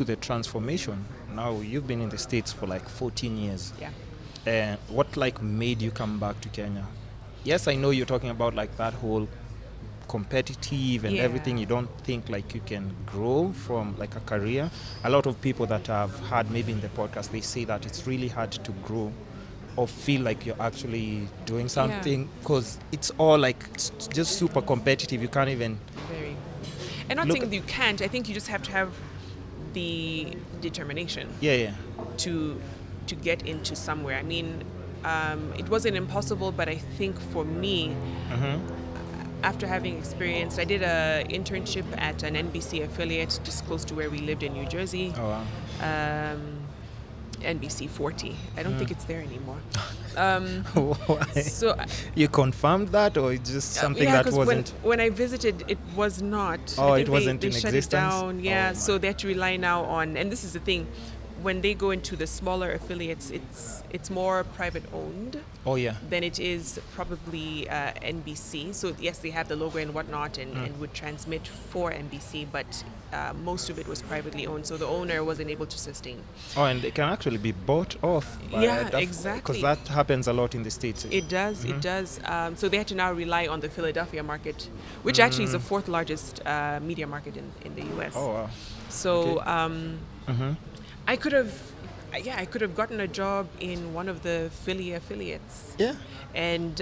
to the transformation. Now you've been in the States for like 14 years. Yeah. What like made you come back to Kenya? Yes, I know you're talking about like that whole competitive and everything. You don't think like you can grow from like a career. A lot of people that I've had maybe in the podcast, they say that it's really hard to grow or feel like you're actually doing something because it's all like it's just super competitive. You can't even Very. And not Look saying that you can't. I think you just have to have the determination yeah. to get into somewhere. I mean, it wasn't impossible, but I think for me, after having experienced, I did a internship at an NBC affiliate just close to where we lived in New Jersey. Oh wow. NBC 40. I don't think it's there anymore. Why? So You confirmed that, or it's just something yeah, that 'cause wasn't? when I visited, it was not. Oh, I it think wasn't they in shut existence? it down. Yeah, Oh, so my. they have to rely now on, and this is the thing, when they go into the smaller affiliates, it's more private owned Oh yeah. than it is probably NBC. So yes, they have the logo and whatnot, and would transmit for NBC, but most of it was privately owned. So the owner wasn't able to sustain. Oh, and it can actually be bought off. Yeah, exactly. Because that happens a lot in the States. It does, it does. So they had to now rely on the Philadelphia market, which actually is the fourth largest media market in the US. Oh wow. So Okay. I could have gotten a job in one of the Philly affiliates Yeah. and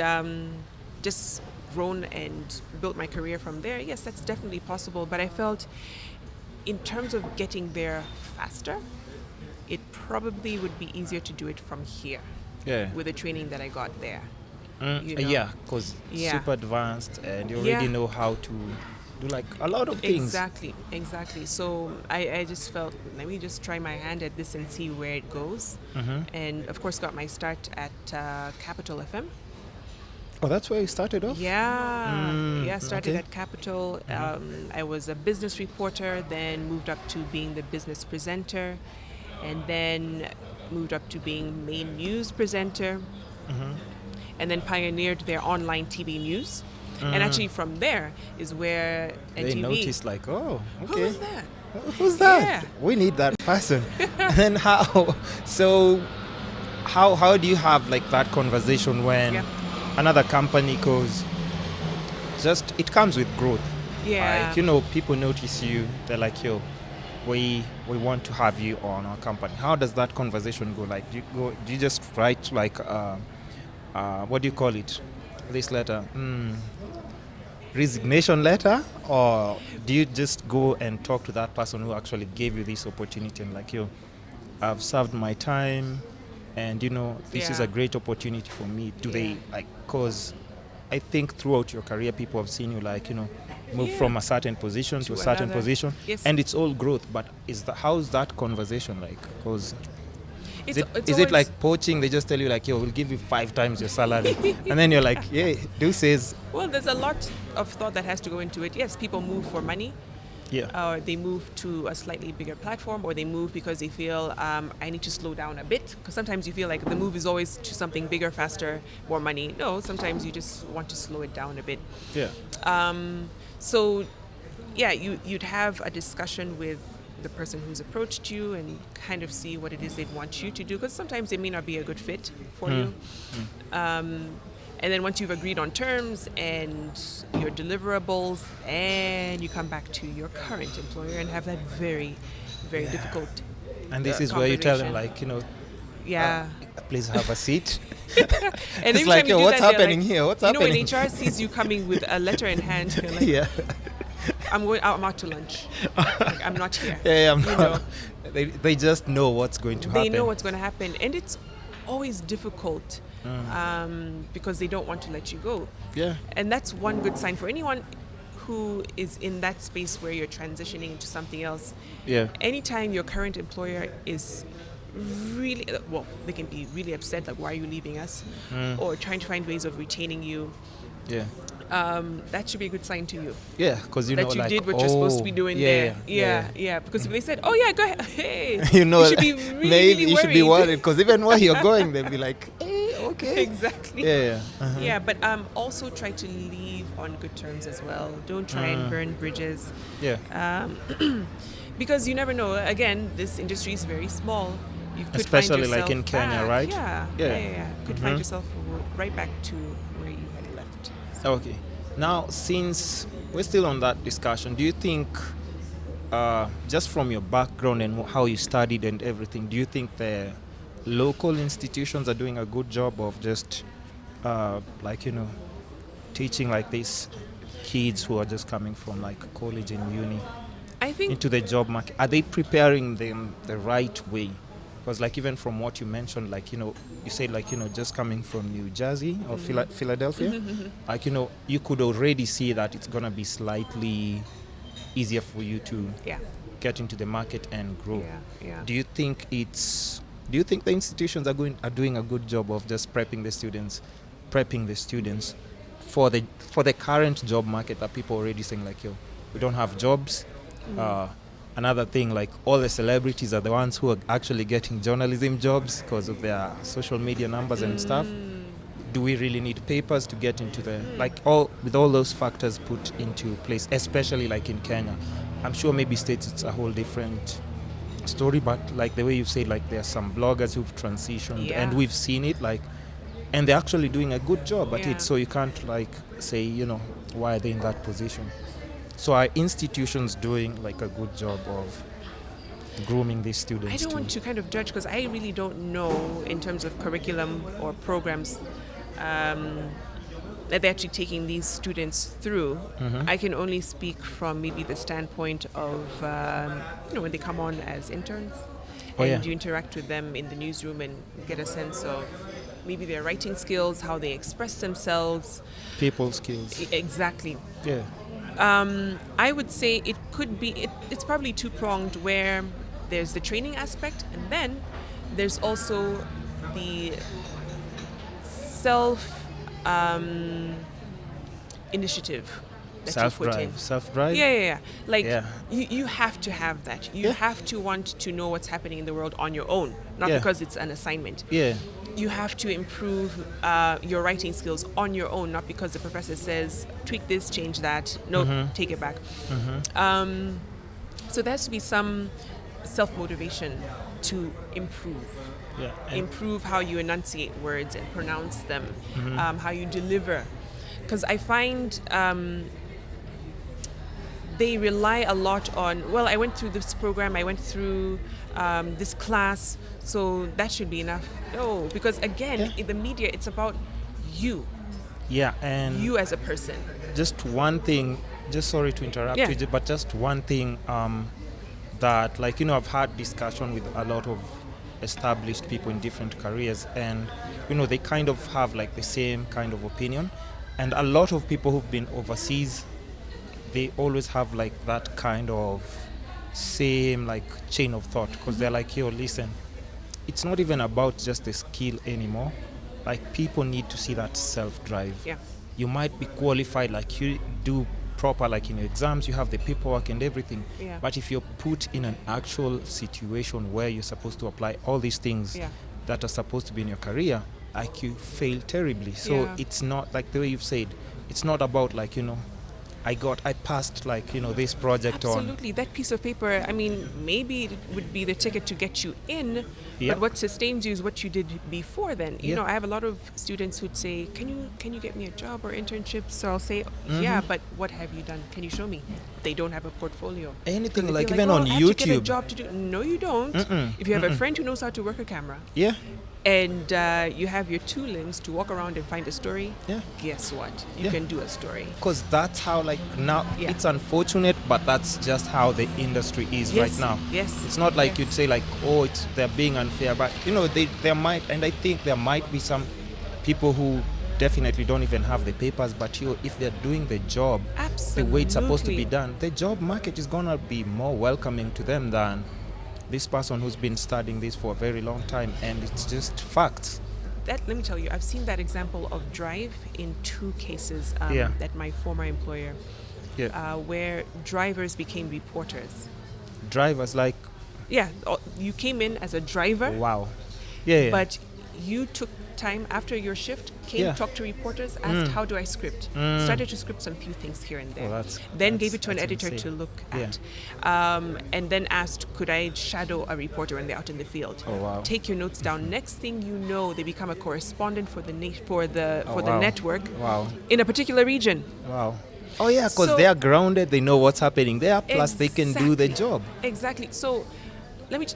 just grown and built my career from there. Yes, that's definitely possible. But I felt in terms of getting there faster, it probably would be easier to do it from here Yeah. with the training that I got there. you know. Yeah, because Yeah. super advanced and you already Yeah. know how to do like a lot of things. Exactly. So I just felt, let me just try my hand at this and see where it goes. And of course got my start at Capital FM. Oh, that's where you started off? Started okay. at Capital. I was a business reporter, then moved up to being the business presenter, and then moved up to being main news presenter, and then pioneered their online TV news. And actually from there is where They NTV... noticed like, oh, Who okay. was that? Who's that? Yeah. We need that person. And then how? So how do you have like that conversation when Yeah. another company goes? Just it comes with growth. Yeah. Like, people notice you. They're like, yo, we want to have you on our company. How does that conversation go? Like, do you just write like what do you call it? This letter. Resignation letter, or do you just go and talk to that person who actually gave you this opportunity and like, yo, I've served my time and this is Yeah. a great opportunity for me? Do they Yeah. like, cause I think throughout your career people have seen you like, move Yeah. from a certain position to a certain another. position, Yes. and it's all growth, but how's that conversation like? Cause It's is it always- like poaching? They just tell you like, yo, we'll give you 5 times your salary, and then you're like, yeah, deuces. Well, there's a lot of thought that has to go into it. Yes, people move for money, Yeah. or they move to a slightly bigger platform, or they move because they feel I need to slow down a bit. Because sometimes you feel like the move is always to something bigger, faster, more money. No, sometimes you just want to slow it down a bit. Yeah. So, yeah, you'd have a discussion with the person who's approached you and kind of see what it is they'd want you to do, because sometimes it may not be a good fit for you. And then once you've agreed on terms and your deliverables, and you come back to your current employer and have that very, very difficult And this is where you tell them conversation. like, Yeah. please have a seat. And It's every like, time you yo, do what's that, they're happening like, here? What's when happening? HR sees you coming with a letter in hand, they're like, Yeah. I'm out to lunch. Like, I'm not here. Yeah, You know. They just know what's going to happen. They know what's going to happen, and it's always difficult because they don't want to let you go. Yeah. And that's one good sign for anyone who is in that space where you're transitioning into something else. Yeah. Anytime your current employer is really, well, they can be really upset, like, why are you leaving us? Or trying to find ways of retaining you. Yeah. That should be a good sign to you. Yeah, because you That know, you like, did what you're supposed to be doing there. Yeah. Yeah. Because if they said, oh yeah, go ahead, hey, You should be really, maybe really you should be worried. worried because even where you're going, they'll be like, hey, okay. Exactly. Yeah. Uh-huh. Yeah, but also try to leave on good terms as well. Don't try and burn bridges. Yeah. Because you never know. Again, this industry is very small. You could Especially find like yourself in Kenya, back. right? Yeah. Could find yourself right back to where you had left. Okay. Now, since we're still on that discussion, do you think, just from your background and how you studied and everything, do you think the local institutions are doing a good job of just, like, teaching like these kids who are just coming from like college and uni I think into the job market? Are they preparing them the right way? Because like even from what you mentioned, like you said like just coming from New Jersey or Philadelphia, like you could already see that it's gonna be slightly easier for you to get into the market and grow. Yeah. Do you think the institutions are doing a good job of just prepping the students for the current job market that people are already saying like, yo, we don't have jobs. Another thing, like all the celebrities are the ones who are actually getting journalism jobs because of their social media numbers and stuff. Do we really need papers to get into the with all those factors put into place, especially like in Kenya? I'm sure maybe states it's a whole different story, but like the way you said, like there are some bloggers who've transitioned and we've seen it, like, and they're actually doing a good job at it. So you can't like say, why are they in that position? So are institutions doing like a good job of grooming these students? I don't want to kind of judge because I really don't know in terms of curriculum or programs that they're actually taking these students through. I can only speak from maybe the standpoint of when they come on as interns and you interact with them in the newsroom and get a sense of maybe their writing skills, how they express themselves. People skills. Exactly. Yeah. I would say it could be, it's probably two-pronged where there's the training aspect and then there's also the initiative that you put in. Self-drive? Yeah. Like, you have to have that. You have to want to know what's happening in the world on your own, not because it's an assignment. Yeah. You have to improve your writing skills on your own, not because the professor says, tweak this, change that. No, take it back. So there has to be some self-motivation to improve. Improve how you enunciate words and pronounce them, how you deliver. Because I find they rely a lot on, well, I went through this program, I went through this class, so that should be enough. No, because again, in the media, it's about you. Yeah, and you as a person. Just one thing, just sorry to interrupt you, but just one thing that, like, I've had discussion with a lot of established people in different careers, and, they kind of have like the same kind of opinion. And a lot of people who've been overseas, they always have like that kind of same like chain of thought, because they're like, yo, listen, it's not even about just the skill anymore. Like, people need to see that self-drive. You might be qualified, like you do proper, like in your exams, you have the paperwork and everything. But if you're put in an actual situation where you're supposed to apply all these things that are supposed to be in your career, like, you fail terribly. So it's not like the way you've said, it's not about like, I passed like, this project on. Absolutely. That piece of paper, I mean, maybe it would be the ticket to get you in, but what sustains you is what you did before then. You know, I have a lot of students who'd say, can you get me a job or internship? So I'll say, yeah, but what have you done? Can you show me? They don't have a portfolio. Anything, like even on YouTube. I have to get a job to do. No, you don't. If you have a friend who knows how to work a camera. And you have your two limbs to walk around and find a story, guess what? You can do a story. Because that's how, like, now, it's unfortunate, but that's just how the industry is right now. It's not like you'd say, like, oh, they're being unfair, but, there might, and I think there might be some people who definitely don't even have the papers, but if they're doing the job the way it's supposed to be done, the job market is going to be more welcoming to them than this person who's been studying this for a very long time, and it's just facts. Let me tell you, I've seen that example of drive in two cases at my former employer, where drivers became reporters. Drivers, like? Yeah, you came in as a driver. Wow. But you took time after your shift, came, Yeah. talked to reporters, asked, how do I script? Started to script some few things here and there. Then gave it to an editor to look at. And then asked, could I shadow a reporter when they're out in the field? Oh, wow. Take your notes down. Next thing you know, they become a correspondent for the wow. network Wow. in a particular region. Wow. Oh yeah, because So- they are grounded. They know what's happening there. Plus, they can do the Exactly. job. Exactly. So,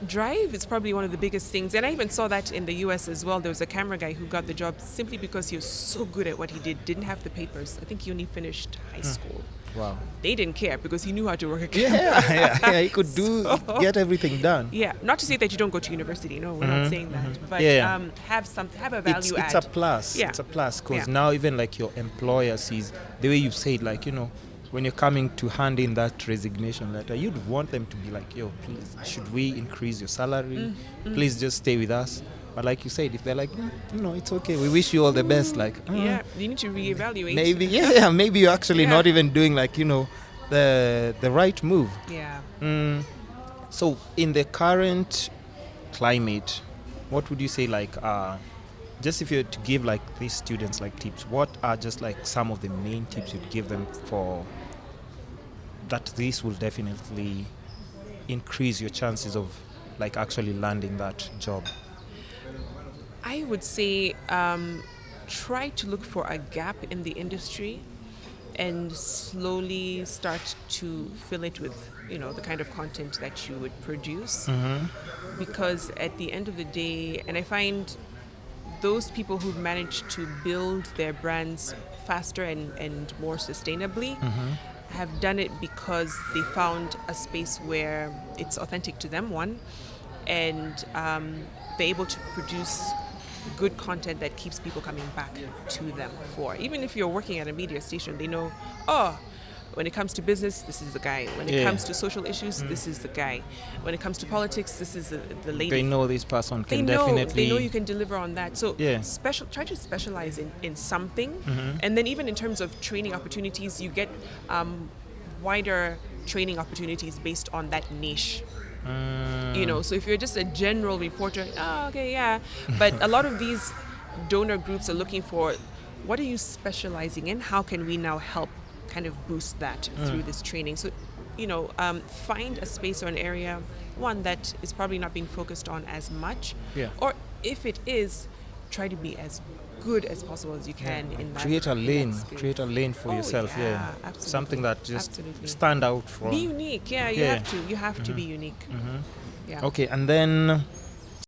drive is probably one of the biggest things. And I even saw that in the US as well. There was a camera guy who got the job simply because he was so good at what he did, didn't have the papers. I think he only finished high school. Wow. They didn't care because he knew how to work a camera. Yeah. He could get everything done. Yeah, not to say that you don't go to university. No, we're not saying that. But Yeah. have a value add. It's a plus. Yeah. It's a plus because Yeah. now even like your employer sees the way you've said, like, when you're coming to hand in that resignation letter, you'd want them to be like, yo, please, should we increase your salary? Please just stay with us. But like you said, if they're like, it's okay, we wish you all the best, like, Yeah, you need to reevaluate. maybe you're actually Yeah. not even doing like, the right move. Yeah. So in the current climate, what would you say, like, just if you were to give like these students like tips, what are just like some of the main tips you'd give them for that this will definitely increase your chances of like actually landing that job? I would say try to look for a gap in the industry and slowly start to fill it with, the kind of content that you would produce. Because at the end of the day, and I find those people who've managed to build their brands faster and more sustainably have done it because they found a space where it's authentic to them, one, and they're able to produce good content that keeps people coming back to them for. Even if you're working at a media station, they know, when it comes to business, this is the guy. When it comes to social issues, this is the guy. When it comes to politics, this is the lady. They know this person can They definitely... know you can deliver on that. So Yeah. try to specialize in something. And then even in terms of training opportunities, you get wider training opportunities based on that niche. So if you're just a general reporter, but a lot of these donor groups are looking for, what are you specializing in? How can we now help kind of boost that through this training? So, find a space or an area, one that is probably not being focused on as much, or if it is, try to be as good as possible as you can in that. Create a lane for Oh, yourself. yeah, absolutely. Something that just Absolutely. stand out from. Be unique. You have to be unique. Yeah. Okay, and then